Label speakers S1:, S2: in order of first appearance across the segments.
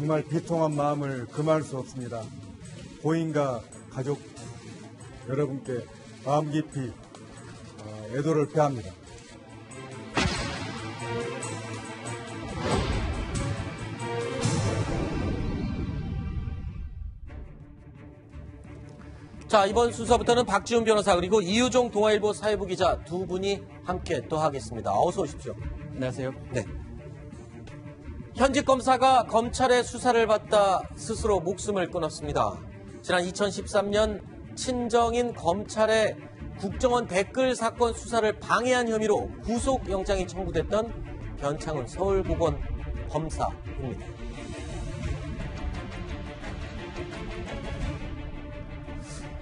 S1: 정말 비통한 마음을 금할 수 없습니다. 고인과 가족 여러분께 마음 깊이 애도를 표합니다.
S2: 자, 이번 순서부터는 박지훈 변호사 그리고 이유종 동아일보 사회부 기자 두 분이 함께 또 하겠습니다. 어서 오십시오.
S3: 안녕하세요.
S2: 네. 현직 검사가 검찰의 수사를 받다 스스로 목숨을 끊었습니다. 지난 2013년 친정인 검찰의 국정원 댓글 사건 수사를 방해한 혐의로 구속영장이 청구됐던 변창훈 서울고검 검사입니다.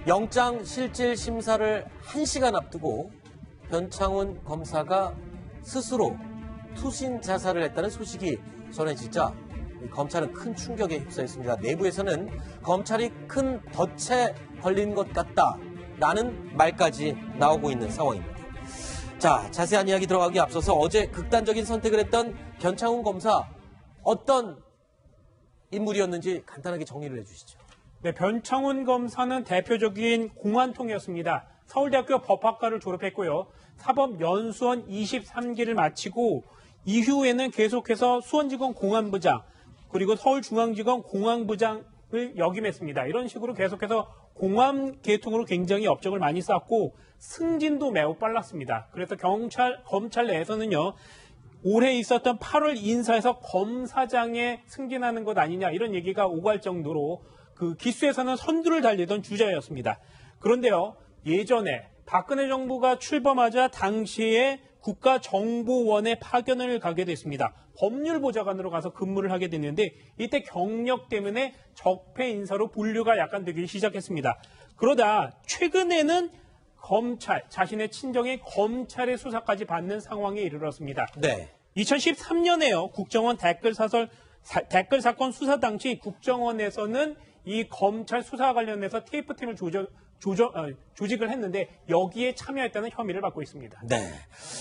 S2: 영장 실질 심사를 1시간 앞두고 변창훈 검사가 스스로 투신 자살을 했다는 소식이 전해지자 검찰은 큰 충격에 휩싸였습니다. 내부에서는 검찰이 큰 덫에 걸린 것 같다라는 말까지 나오고 있는 상황입니다. 자, 자세한 이야기 들어가기 앞서서 어제 극단적인 선택을 했던 변창훈 검사 어떤 인물이었는지 간단하게 정리를 해주시죠.
S3: 네, 변창훈 검사는 대표적인 공안통이었습니다. 서울대학교 법학과를 졸업했고요. 사법연수원 23기를 마치고 이후에는 계속해서 수원지검 공안부장 그리고 서울중앙지검 공안부장을 역임했습니다. 이런 식으로 계속해서 공안 계통으로 굉장히 업적을 많이 쌓고 승진도 매우 빨랐습니다. 그래서 검찰 내에서는요. 올해 있었던 8월 인사에서 검사장에 승진하는 것 아니냐 이런 얘기가 오갈 정도로 그 기수에서는 선두를 달리던 주자였습니다. 그런데요. 예전에 박근혜 정부가 출범하자 당시에 국가정보원에 파견을 가게 됐습니다. 법률보좌관으로 가서 근무를 하게 됐는데 이때 경력 때문에 적폐 인사로 분류가 약간 되기 시작했습니다. 그러다 최근에는 자신의 친정의 검찰의 수사까지 받는 상황에 이르렀습니다.
S2: 네.
S3: 2013년에요. 국정원 댓글 사건 수사 당시 국정원에서는 이 검찰 수사 관련해서 TF팀을 조직을 했는데 여기에 참여했다는 혐의를 받고 있습니다.
S2: 네.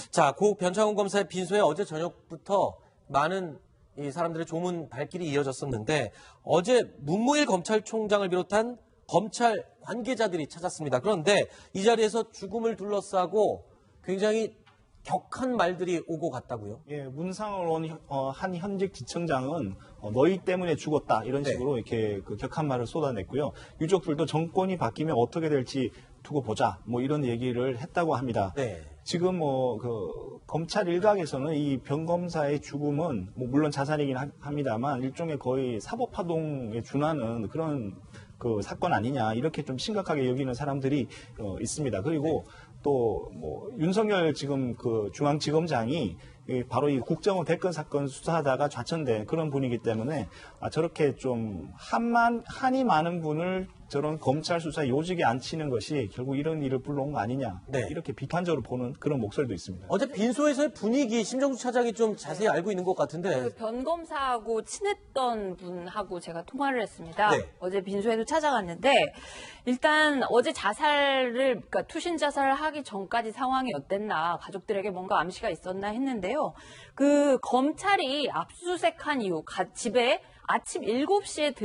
S2: 자, 고 변창훈 검사의 빈소에 어제 저녁부터 많은 이 사람들의 조문 발길이 이어졌었는데 어제 문무일 검찰총장을 비롯한 검찰 관계자들이 찾았습니다. 그런데 이 자리에서 죽음을 둘러싸고 굉장히 격한 말들이 오고 갔다고요?
S4: 예, 문상을 한 현직 지청장은 너희 때문에 죽었다 이런 식으로 이렇게 그 격한 말을 쏟아냈고요. 유족들도 정권이 바뀌면 어떻게 될지 두고 보자 뭐 이런 얘기를 했다고 합니다.
S2: 네.
S4: 지금 검찰 일각에서는 이 변 검사의 죽음은 뭐 물론 자살이긴 합니다만 일종의 거의 사법파동에 준하는 그런 그 사건 아니냐 이렇게 좀 심각하게 여기는 사람들이 있습니다. 그리고 또 뭐 윤석열 지금 그 중앙지검장이 바로 이 국정원 댓글 사건 수사하다가 좌천된 그런 분이기 때문에 저렇게 좀 한이 많은 분을 저런 검찰 수사 요직에 앉히는 것이 결국 이런 일을 불러온 거 아니냐
S2: 네.
S4: 이렇게 비판적으로 보는 그런 목소리도 있습니다.
S2: 어제 빈소에서의 분위기 심정수 차장이 좀 자세히 알고 있는 것 같은데.
S5: 그 변 검사하고 친했던 분하고 제가 통화를 했습니다.
S2: 네.
S5: 어제 빈소에도 찾아갔는데 일단 어제 그러니까 투신 자살을 하기 전까지 상황이 어땠나, 가족들에게 뭔가 암시가 있었나 했는데요. 그 검찰이 압수수색한 이후 집에 아침 7시에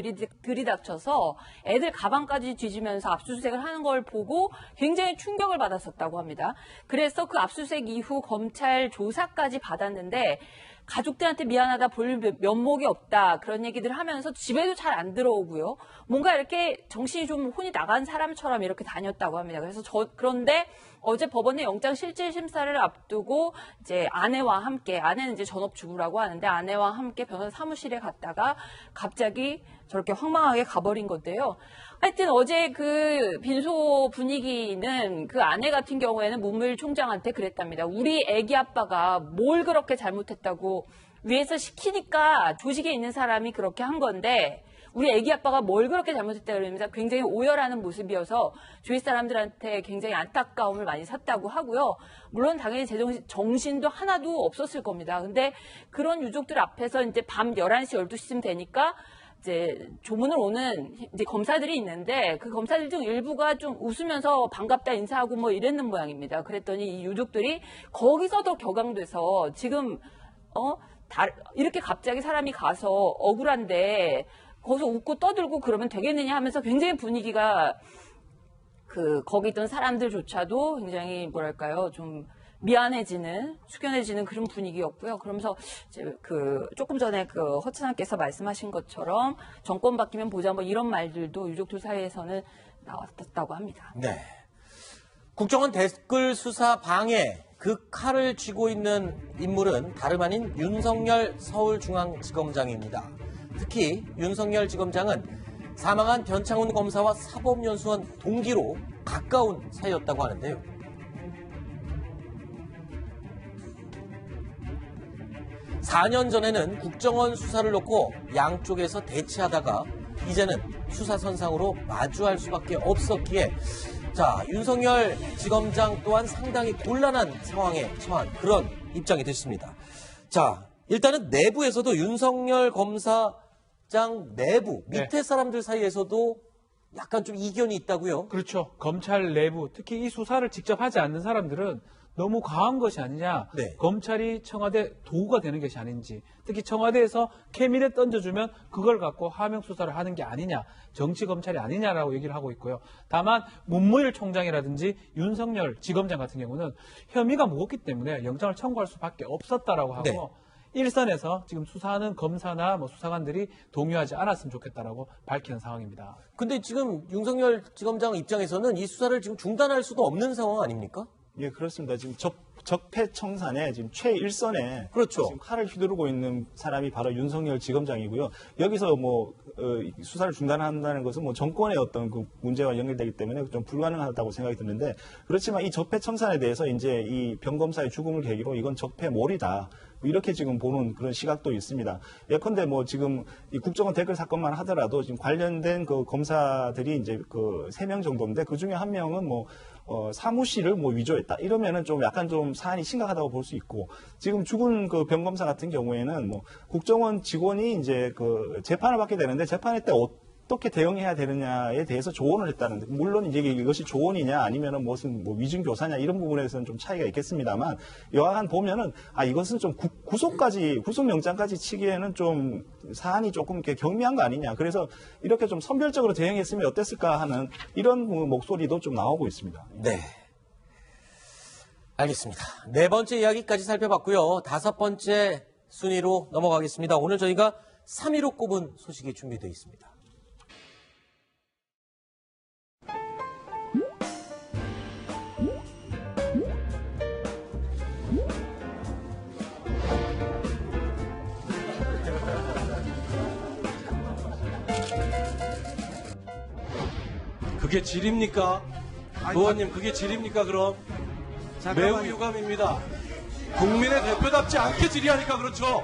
S5: 들이닥쳐서 애들 가방까지 뒤지면서 압수수색을 하는 걸 보고 굉장히 충격을 받았었다고 합니다. 그래서 그 압수수색 이후 검찰 조사까지 받았는데 가족들한테 미안하다, 볼 면목이 없다 그런 얘기들 하면서 집에도 잘 안 들어오고요. 뭔가 이렇게 정신이 좀 혼이 나간 사람처럼 이렇게 다녔다고 합니다. 그래서 그런데 어제 법원의 영장 실질 심사를 앞두고 이제 아내와 함께, 아내는 이제 전업주부라고 하는데 아내와 함께 변호사 사무실에 갔다가 갑자기 저렇게 황망하게 가버린 건데요. 하여튼 어제 그 빈소 분위기는 그 아내 같은 경우에는 문무일 총장한테 그랬답니다. 우리 애기 아빠가 뭘 그렇게 잘못했다고 위에서 시키니까 조직에 있는 사람이 그렇게 한 건데 우리 애기 아빠가 뭘 그렇게 잘못했다 그러면서 굉장히 오열하는 모습이어서 주위 사람들한테 굉장히 안타까움을 많이 샀다고 하고요. 물론 당연히 정신도 하나도 없었을 겁니다. 근데 그런 유족들 앞에서 이제 밤 11시, 12시쯤 되니까 이제 조문을 오는 이제 검사들이 있는데 그 검사들 중 일부가 좀 웃으면서 반갑다 인사하고 뭐 이랬는 모양입니다. 그랬더니 이 유족들이 거기서도 격앙돼서 지금 이렇게 갑자기 사람이 가서 억울한데 거기서 웃고 떠들고 그러면 되겠느냐 하면서 굉장히 분위기가 거기 있던 사람들조차도 굉장히 뭐랄까요, 좀 미안해지는, 숙연해지는 그런 분위기였고요. 그러면서 이제 조금 전에 허찬아께서 말씀하신 것처럼 정권 바뀌면 보자 뭐 이런 말들도 유족들 사이에서는 나왔다고 합니다.
S2: 네. 국정원 댓글 수사 방해 그 칼을 쥐고 있는 인물은 다름 아닌 윤석열 서울중앙지검장입니다. 특히 윤석열 지검장은 사망한 변창훈 검사와 사법연수원 동기로 가까운 사이였다고 하는데요. (4년) 전에는 국정원 수사를 놓고 양쪽에서 대치하다가 이제는 수사선상으로 마주할 수밖에 없었기에 윤석열 지검장 또한 상당히 곤란한 상황에 처한 그런 입장이 됐습니다. 일단은 내부에서도 윤석열 검사장 내부 밑에 사람들 사이에서도 약간 좀 이견이 있다고요?
S3: 그렇죠. 검찰 내부, 특히 이 수사를 직접 하지 않는 사람들은 너무 과한 것이 아니냐, 검찰이 청와대 도구가 되는 것이 아닌지, 특히 청와대에서 케미를 던져주면 그걸 갖고 하명 수사를 하는 게 아니냐, 정치 검찰이 아니냐라고 얘기를 하고 있고요. 다만 문무일 총장이라든지 윤석열 지검장 같은 경우는 혐의가 무겁기 때문에 영장을 청구할 수밖에 없었다라고 하고 일선에서 지금 수사하는 검사나 수사관들이 동요하지 않았으면 좋겠다라고 밝히는 상황입니다.
S2: 근데 지금 윤석열 지검장 입장에서는 이 수사를 지금 중단할 수도 없는 상황 아닙니까?
S4: 예, 그렇습니다. 지금 적폐청산에 지금 최일선에
S2: 그렇죠.
S4: 지금 칼을 휘두르고 있는 사람이 바로 윤석열 지검장이고요. 여기서 수사를 중단한다는 것은 정권의 어떤 문제와 연결되기 때문에 좀 불가능하다고 생각이 드는데, 그렇지만 이 적폐청산에 대해서 이제 이 변검사의 죽음을 계기로 이건 적폐몰이다, 이렇게 지금 보는 그런 시각도 있습니다. 예컨대 지금 이 국정원 댓글 사건만 하더라도 지금 관련된 검사들이 이제 3명 정도인데 그 중에 한 명은 사무실을 위조했다, 이러면은 좀 약간 좀 사안이 심각하다고 볼 수 있고, 지금 죽은 변검사 같은 경우에는 국정원 직원이 이제 재판을 받게 되는데 재판할 때 어떻게 대응해야 되느냐에 대해서 조언을 했다는데, 물론 이제 이것이 조언이냐 아니면은 무슨 위증 교사냐 이런 부분에서는 좀 차이가 있겠습니다만, 여하간 보면은 이것은 좀 구속영장까지 치기에는 좀 사안이 조금 이렇게 경미한 거 아니냐, 그래서 이렇게 좀 선별적으로 대응했으면 어땠을까 하는 이런 목소리도 좀 나오고 있습니다.
S2: 네. 알겠습니다. 4번째 이야기까지 살펴봤고요. 5번째 순위로 넘어가겠습니다. 오늘 저희가 3위로 꼽은 소식이 준비되어 있습니다.
S6: 그게 질입니까? 의원님, 그게 질입니까? 그럼 매우 유감입니다. 국민의 대표답지 않게 질의하니까 그렇죠.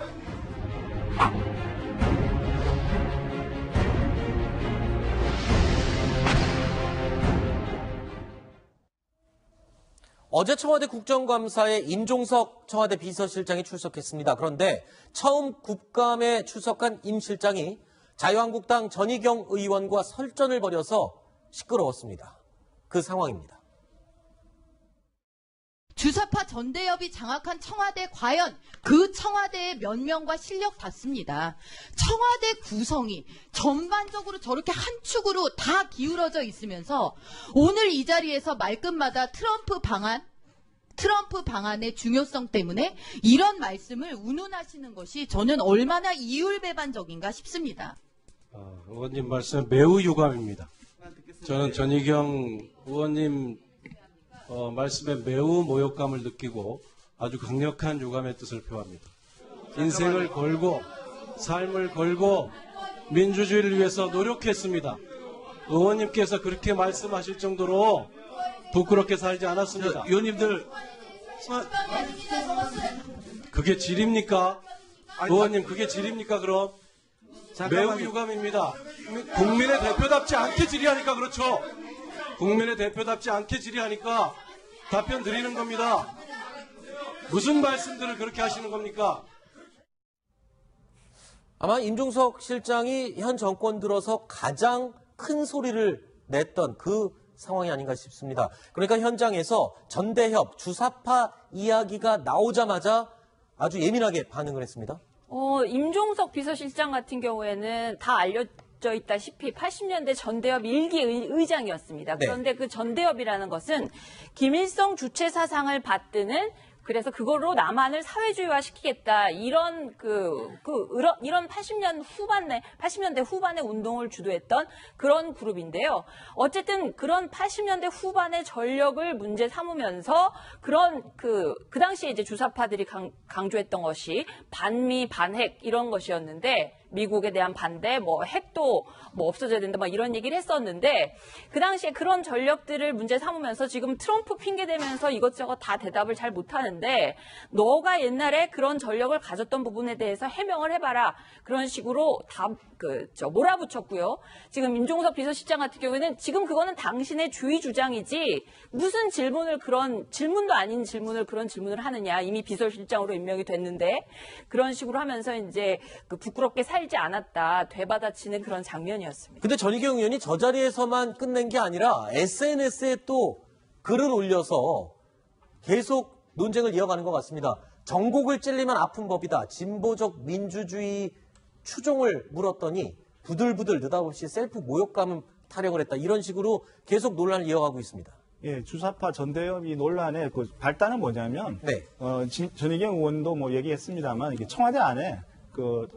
S2: 어제 청와대 국정감사에 임종석 청와대 비서실장이 출석했습니다. 그런데 처음 국감에 출석한 임 실장이 자유한국당 전희경 의원과 설전을 벌여서 시끄러웠습니다. 그 상황입니다.
S7: 주사파 전대협이 장악한 청와대, 과연 그 청와대의 면면과 실력 봤습니다. 청와대 구성이 전반적으로 저렇게 한 축으로 다 기울어져 있으면서 오늘 이 자리에서 말끝마다 트럼프 방안의 중요성 때문에 이런 말씀을 운운하시는 것이 저는 얼마나 이율배반적인가 싶습니다.
S6: 의원님 말씀 매우 유감입니다. 저는 전희경 의원님 말씀에 매우 모욕감을 느끼고 아주 강력한 유감의 뜻을 표합니다. 인생을 걸고 삶을 걸고 민주주의를 위해서 노력했습니다. 의원님께서 그렇게 말씀하실 정도로 부끄럽게 살지 않았습니다. 의원님들, 그게 질입니까? 의원님, 그게 질입니까? 그럼 매우 유감입니다. 국민의 대표답지 않게 질의하니까 그렇죠. 국민의 대표답지 않게 질의하니까 답변 드리는 겁니다. 무슨 말씀들을 그렇게 하시는 겁니까?
S2: 아마 임종석 실장이 현 정권 들어서 가장 큰 소리를 냈던 그 상황이 아닌가 싶습니다. 그러니까 현장에서 전대협, 주사파 이야기가 나오자마자 아주 예민하게 반응을 했습니다.
S5: 임종석 비서실장 같은 경우에는 다 알려져 있다시피 80년대 전대협 1기 의장이었습니다.
S2: 네.
S5: 그런데 그 전대협이라는 것은 김일성 주체 사상을 받드는 그래서 그걸로 남한을 사회주의화 시키겠다. 이런 이런 80년대 후반에 운동을 주도했던 그런 그룹인데요. 어쨌든 그런 80년대 후반의 전력을 문제 삼으면서 그런 그 당시에 이제 주사파들이 강조했던 것이 반미, 반핵 이런 것이었는데 미국에 대한 반대, 뭐 핵도 뭐 없어져야 된다, 막 이런 얘기를 했었는데 그 당시에 그런 전력들을 문제 삼으면서 지금 트럼프 핑계 대면서 이것저것 다 대답을 잘 못하는데 너가 옛날에 그런 전력을 가졌던 부분에 대해서 해명을 해봐라 그런 식으로 다 몰아붙였고요. 지금 임종석 비서실장 같은 경우에는 지금 그거는 당신의 주의 주장이지 무슨 질문도 아닌 질문을 그런 질문을 하느냐 이미 비서실장으로 임명이 됐는데 그런 식으로 하면서 이제 부끄럽게 살지 않았다 되받아치는 그런 장면이었습니다.
S2: 근데 전희경 의원이 저 자리에서만 끝낸 게 아니라 SNS에 또 글을 올려서 계속 논쟁을 이어가는 것 같습니다. 정곡을 찔리면 아픈 법이다. 진보적 민주주의 추종을 물었더니 부들부들 느닷없이 셀프 모욕감 타령을 했다. 이런 식으로 계속 논란을 이어가고 있습니다.
S4: 예, 주사파 전대협이 논란의 그 발단은 뭐냐면,
S2: 네.
S4: 전희경 의원도 뭐 얘기했습니다만, 이게 청와대 안에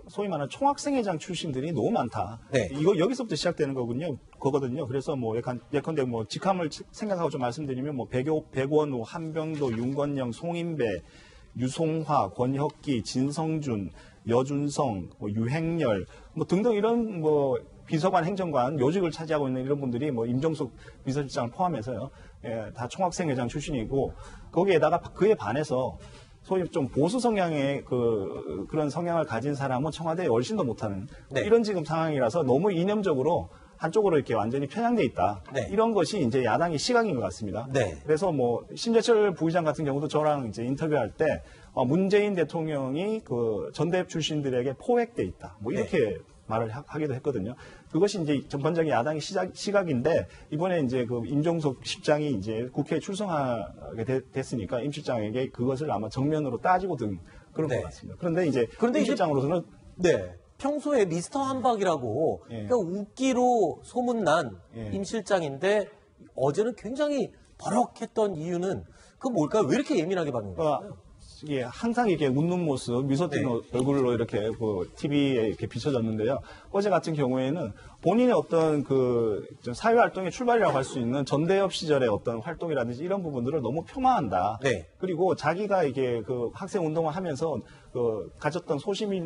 S4: 소위 말하는 총학생회장 출신들이 너무 많다.
S2: 네.
S4: 이거 여기서부터 시작되는 거거든요. 그래서 뭐 예컨대 뭐 직함을 생각하고 좀 말씀드리면 뭐 백원우, 한병도, 윤건영, 송인배, 유송화, 권혁기, 진성준, 여준성, 뭐 유행열, 뭐 등등 이런 뭐 비서관, 행정관, 요직을 차지하고 있는 이런 분들이 뭐 임종석 비서실장을 포함해서요, 예, 다 총학생회장 출신이고 거기에다가 그에 반해서 소위 좀 보수 성향의 그런 성향을 가진 사람은 청와대에 훨씬 더 못하는
S2: 네.
S4: 이런 지금 상황이라서 너무 이념적으로 한쪽으로 이렇게 완전히 편향돼 있다.
S2: 네.
S4: 이런 것이 이제 야당의 시각인 것 같습니다.
S2: 네.
S4: 그래서 뭐 심재철 부의장 같은 경우도 저랑 이제 인터뷰할 때 문재인 대통령이 그 전대협 출신들에게 포획돼 있다. 뭐 이렇게 말을 하기도 했거든요. 그것이 이제 전반적인 야당의 시각인데 이번에 이제 그 임종석 실장이 이제 국회에 출석하게 됐으니까 임 실장에게 그것을 아마 정면으로 따지고 든 그런 것 같습니다. 그런데 이제 임 실장으로서는
S2: 평소에 미스터 한박이라고 그러니까 웃기로 소문난 임 실장인데 어제는 굉장히 버럭했던 이유는 그 뭘까요? 왜 이렇게 예민하게 받는 거예요?
S4: 예, 항상 이렇게 웃는 모습, 미소 띄는 얼굴로 이렇게 TV에 이렇게 비춰졌는데요. 어제 같은 경우에는 본인의 어떤 사회 활동의 출발이라고 할 수 있는 전대협 시절의 어떤 활동이라든지 이런 부분들을 너무 표마한다.
S2: 네.
S4: 그리고 자기가 이게 학생 운동을 하면서 가졌던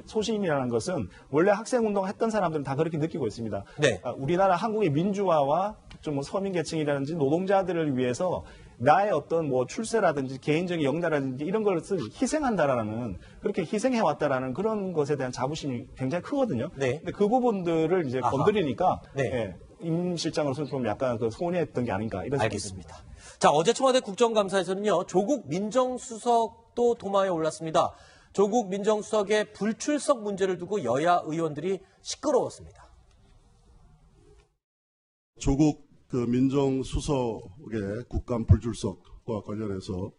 S4: 소신이라는 것은 원래 학생 운동을 했던 사람들은 다 그렇게 느끼고 있습니다.
S2: 네.
S4: 우리나라 한국의 민주화와 좀 서민 계층이라든지 노동자들을 위해서 나의 어떤 뭐 출세라든지 개인적인 역량이라든지 이런 것을 희생한다라는 그렇게 희생해왔다라는 그런 것에 대한 자부심이 굉장히 크거든요.
S2: 네.
S4: 근데 그 부분들을 이제 건드리니까
S2: 네.
S4: 임 실장으로서는 좀 약간 소원했던 게 아닌가 이런 생각이
S2: 알겠습니다. 자, 어제 청와대 국정감사에서는요, 조국 민정수석도 도마에 올랐습니다. 조국 민정수석의 불출석 문제를 두고 여야 의원들이 시끄러웠습니다.
S8: 조국 민정수석의 국감 불출석과 관련해서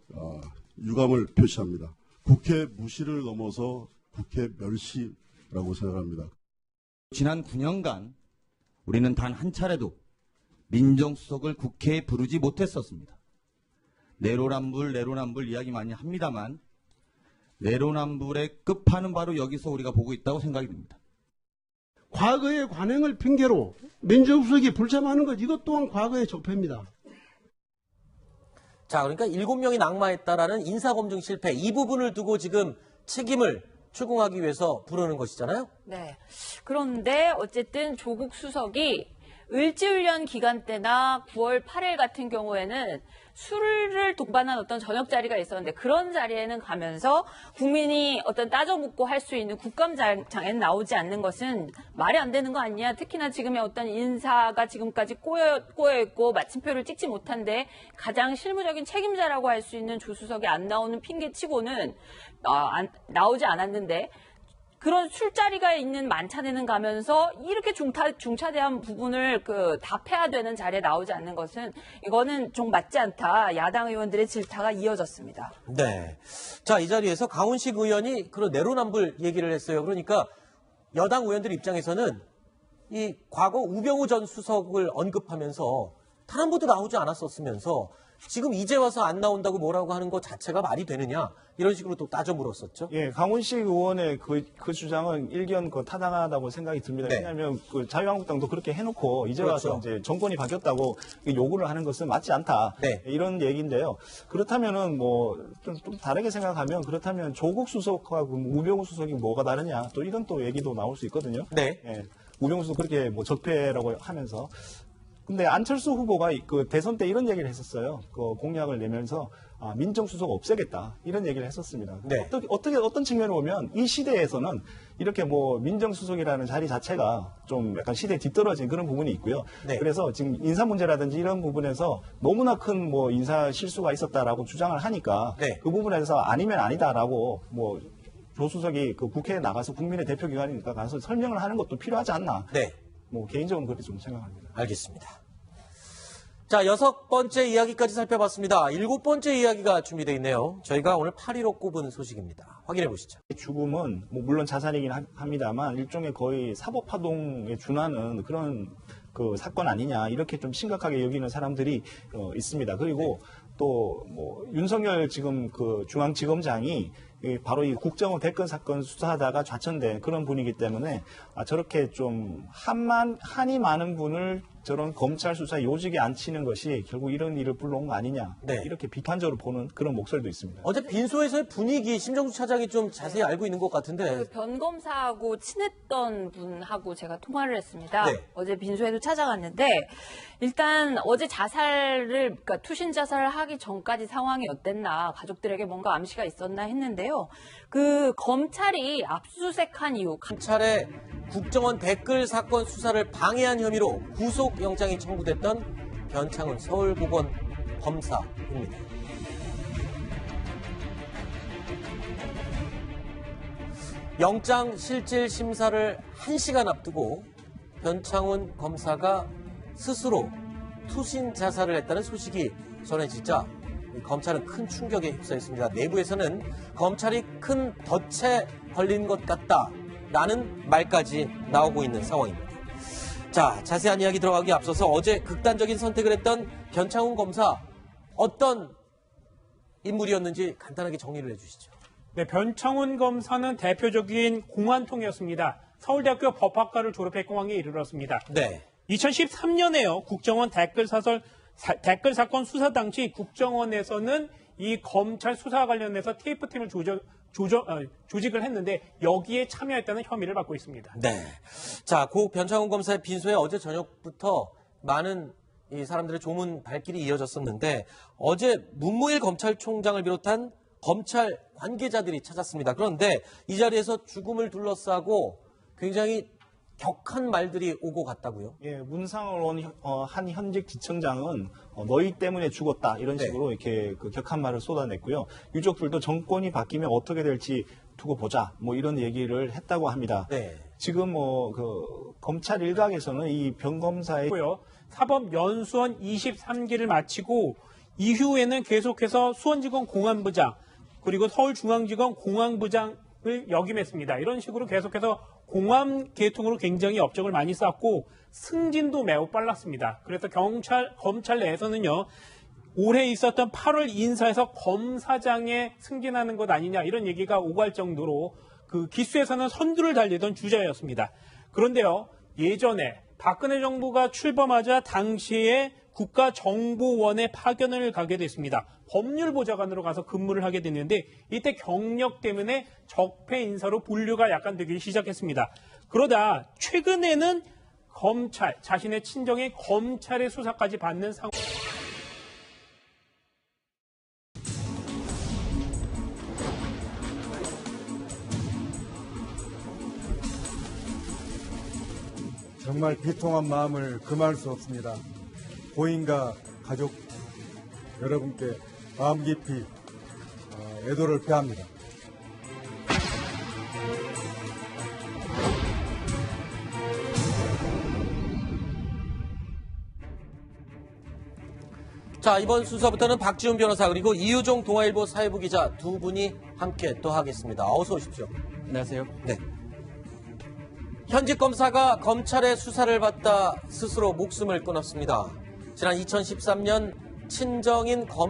S8: 유감을 표시합니다. 국회 무시를 넘어서 국회 멸시라고 생각합니다.
S9: 지난 9년간 우리는 단 한 차례도 민정수석을 국회에 부르지 못했었습니다. 내로남불 이야기 많이 합니다만 내로남불의 끝판은 바로 여기서 우리가 보고 있다고 생각이 듭니다.
S10: 과거의 관행을 핑계로 민정수석이 불참하는 것 이것 또한 과거의 적폐입니다.
S2: 자, 그러니까 7명이 낙마했다라는 인사검증 실패 이 부분을 두고 지금 책임을 추궁하기 위해서 부르는 것이잖아요.
S5: 네. 그런데 어쨌든 조국 수석이 을지훈련 기간 때나 9월 8일 같은 경우에는 술을 동반한 어떤 저녁 자리가 있었는데 그런 자리에는 가면서 국민이 어떤 따져 묻고 할 수 있는 국감장에 나오지 않는 것은 말이 안 되는 거 아니냐. 특히나 지금의 어떤 인사가 지금까지 꼬여있고 마침표를 찍지 못한데 가장 실무적인 책임자라고 할 수 있는 조 수석이 안 나오는 핑계치고는 나오지 않았는데 그런 술자리가 있는 만찬에는 가면서 이렇게 중차대한 부분을 답해야 되는 자리에 나오지 않는 것은 이거는 좀 맞지 않다. 야당 의원들의 질타가 이어졌습니다.
S2: 네. 자, 이 자리에서 강훈식 의원이 그런 내로남불 얘기를 했어요. 그러니까 여당 의원들 입장에서는 이 과거 우병우 전 수석을 언급하면서 단 한 번도 나오지 않았었으면서 지금 이제 와서 안 나온다고 뭐라고 하는 것 자체가 말이 되느냐 이런 식으로 또 따져 물었었죠.
S4: 예, 강훈식 의원의 그 주장은 일견 타당하다고 생각이 듭니다.
S2: 네.
S4: 왜냐하면 자유한국당도 그렇게 해놓고 이제
S2: 그렇죠.
S4: 와서 이제 정권이 바뀌었다고 요구를 하는 것은 맞지 않다.
S2: 네.
S4: 이런 얘기인데요. 그렇다면은 좀 다르게 생각하면 그렇다면 조국 수석하고 우병우 수석이 뭐가 다르냐 또 이런 또 얘기도 나올 수 있거든요.
S2: 네.
S4: 예, 우병우 수석 그렇게 적폐라고 하면서. 근데 안철수 후보가 대선 때 이런 얘기를 했었어요. 공약을 내면서 민정수석 없애겠다 이런 얘기를 했었습니다.
S2: 네.
S4: 어떤 측면으로 보면 이 시대에서는 이렇게 민정수석이라는 자리 자체가 좀 약간 시대에 뒤떨어진 그런 부분이 있고요.
S2: 네.
S4: 그래서 지금 인사 문제라든지 이런 부분에서 너무나 큰 인사 실수가 있었다라고 주장을 하니까
S2: 네.
S4: 그 부분에서 아니면 아니다라고 조 수석이 국회에 나가서 국민의 대표 기관이니까 가서 설명을 하는 것도 필요하지 않나.
S2: 네.
S4: 개인적으로 그렇게 좀 생각합니다.
S2: 알겠습니다. 자, 6번째 이야기까지 살펴봤습니다. 7번째 이야기가 준비되어 있네요. 저희가 오늘 8.15 꼽은 소식입니다. 확인해 보시죠.
S4: 죽음은 물론 자살이긴 합니다만 일종의 거의 사법파동에 준하는 그런 사건 아니냐 이렇게 좀 심각하게 여기는 사람들이 있습니다. 그리고 또 윤석열 지금 중앙지검장이 바로 이 국정원 댓글 사건 수사하다가 좌천된 그런 분이기 때문에 저렇게 좀 한이 많은 분을 저런 검찰 수사 요직에 앉히는 것이 결국 이런 일을 불러온 거 아니냐
S2: 네.
S4: 이렇게 비판적으로 보는 그런 목소리도 있습니다.
S2: 어제 빈소에서의 분위기 심정수 차장이 좀 자세히 알고 있는 것 같은데.
S5: 변검사하고 친했던 분하고 제가 통화를 했습니다.
S2: 네.
S5: 어제 빈소에도 찾아갔는데 일단 어제 투신 자살을 하기 전까지 상황이 어땠나, 가족들에게 뭔가 암시가 있었나 했는데요. 검찰이 압수수색한 이후
S2: 검찰의 국정원 댓글 사건 수사를 방해한 혐의로 구속영장이 청구됐던 변창훈 서울고검 검사입니다. 영장 실질 심사를 1시간 앞두고 변창훈 검사가 스스로 투신 자살을 했다는 소식이 전해지자 검찰은 큰 충격에 휩싸였습니다. 내부에서는 검찰이 큰 덫에 걸린 것 같다라는 말까지 나오고 있는 상황입니다. 자, 자세한 이야기 들어가기 앞서서 어제 극단적인 선택을 했던 변창훈 검사 어떤 인물이었는지 간단하게 정리를 해주시죠.
S3: 네, 변창훈 검사는 대표적인 공안통이었습니다. 서울대학교 법학과를 졸업했고 왕에 이르렀습니다.
S2: 네.
S3: 2013년에요. 국정원 댓글 사건 수사 당시 국정원에서는 이 검찰 수사 관련해서 TF팀을 조직을 했는데 여기에 참여했다는 혐의를 받고 있습니다.
S2: 네. 자, 고 변창훈 검사의 빈소에 어제 저녁부터 많은 이 사람들의 조문 발길이 이어졌었는데 어제 문무일 검찰총장을 비롯한 검찰 관계자들이 찾았습니다. 그런데 이 자리에서 죽음을 둘러싸고 굉장히 격한 말들이 오고 갔다고요?
S4: 예, 문상을 한 현직 지청장은 너희 때문에 죽었다 이런 식으로 이렇게 격한 말을 쏟아냈고요. 유족들도 정권이 바뀌면 어떻게 될지 두고 보자 이런 얘기를 했다고 합니다.
S2: 네.
S4: 지금 검찰 일각에서는 이 변검사의
S3: 사법 연수원 23기를 마치고 이후에는 계속해서 수원지검 공안부장 그리고 서울중앙지검 공안부장을 역임했습니다. 이런 식으로 계속해서 공안 계통으로 굉장히 업적을 많이 쌓고 승진도 매우 빨랐습니다. 그래서 검찰 내에서는요, 올해 있었던 8월 인사에서 검사장에 승진하는 것 아니냐 이런 얘기가 오갈 정도로 기수에서는 선두를 달리던 주자였습니다. 그런데요, 예전에 박근혜 정부가 출범하자 당시에 국가정보원에 파견을 가게 됐습니다. 법률보좌관으로 가서 근무를 하게 됐는데 이때 경력 때문에 적폐 인사로 분류가 약간 되기 시작했습니다. 그러다 최근에는 자신의 친정의 검찰의 수사까지 받는 상황.
S1: 정말 비통한 마음을 금할 수 없습니다. 고인과 가족 여러분께 마음 깊이 애도를 표합니다.
S2: 자, 이번 순서부터는 박지훈 변호사 그리고 이유종 동아일보 사회부 기자 두 분이 함께 또 하겠습니다. 어서 오십시오.
S11: 안녕하세요.
S2: 네. 현직 검사가 검찰의 수사를 받다 스스로 목숨을 끊었습니다. 지난 2013년 친정인 검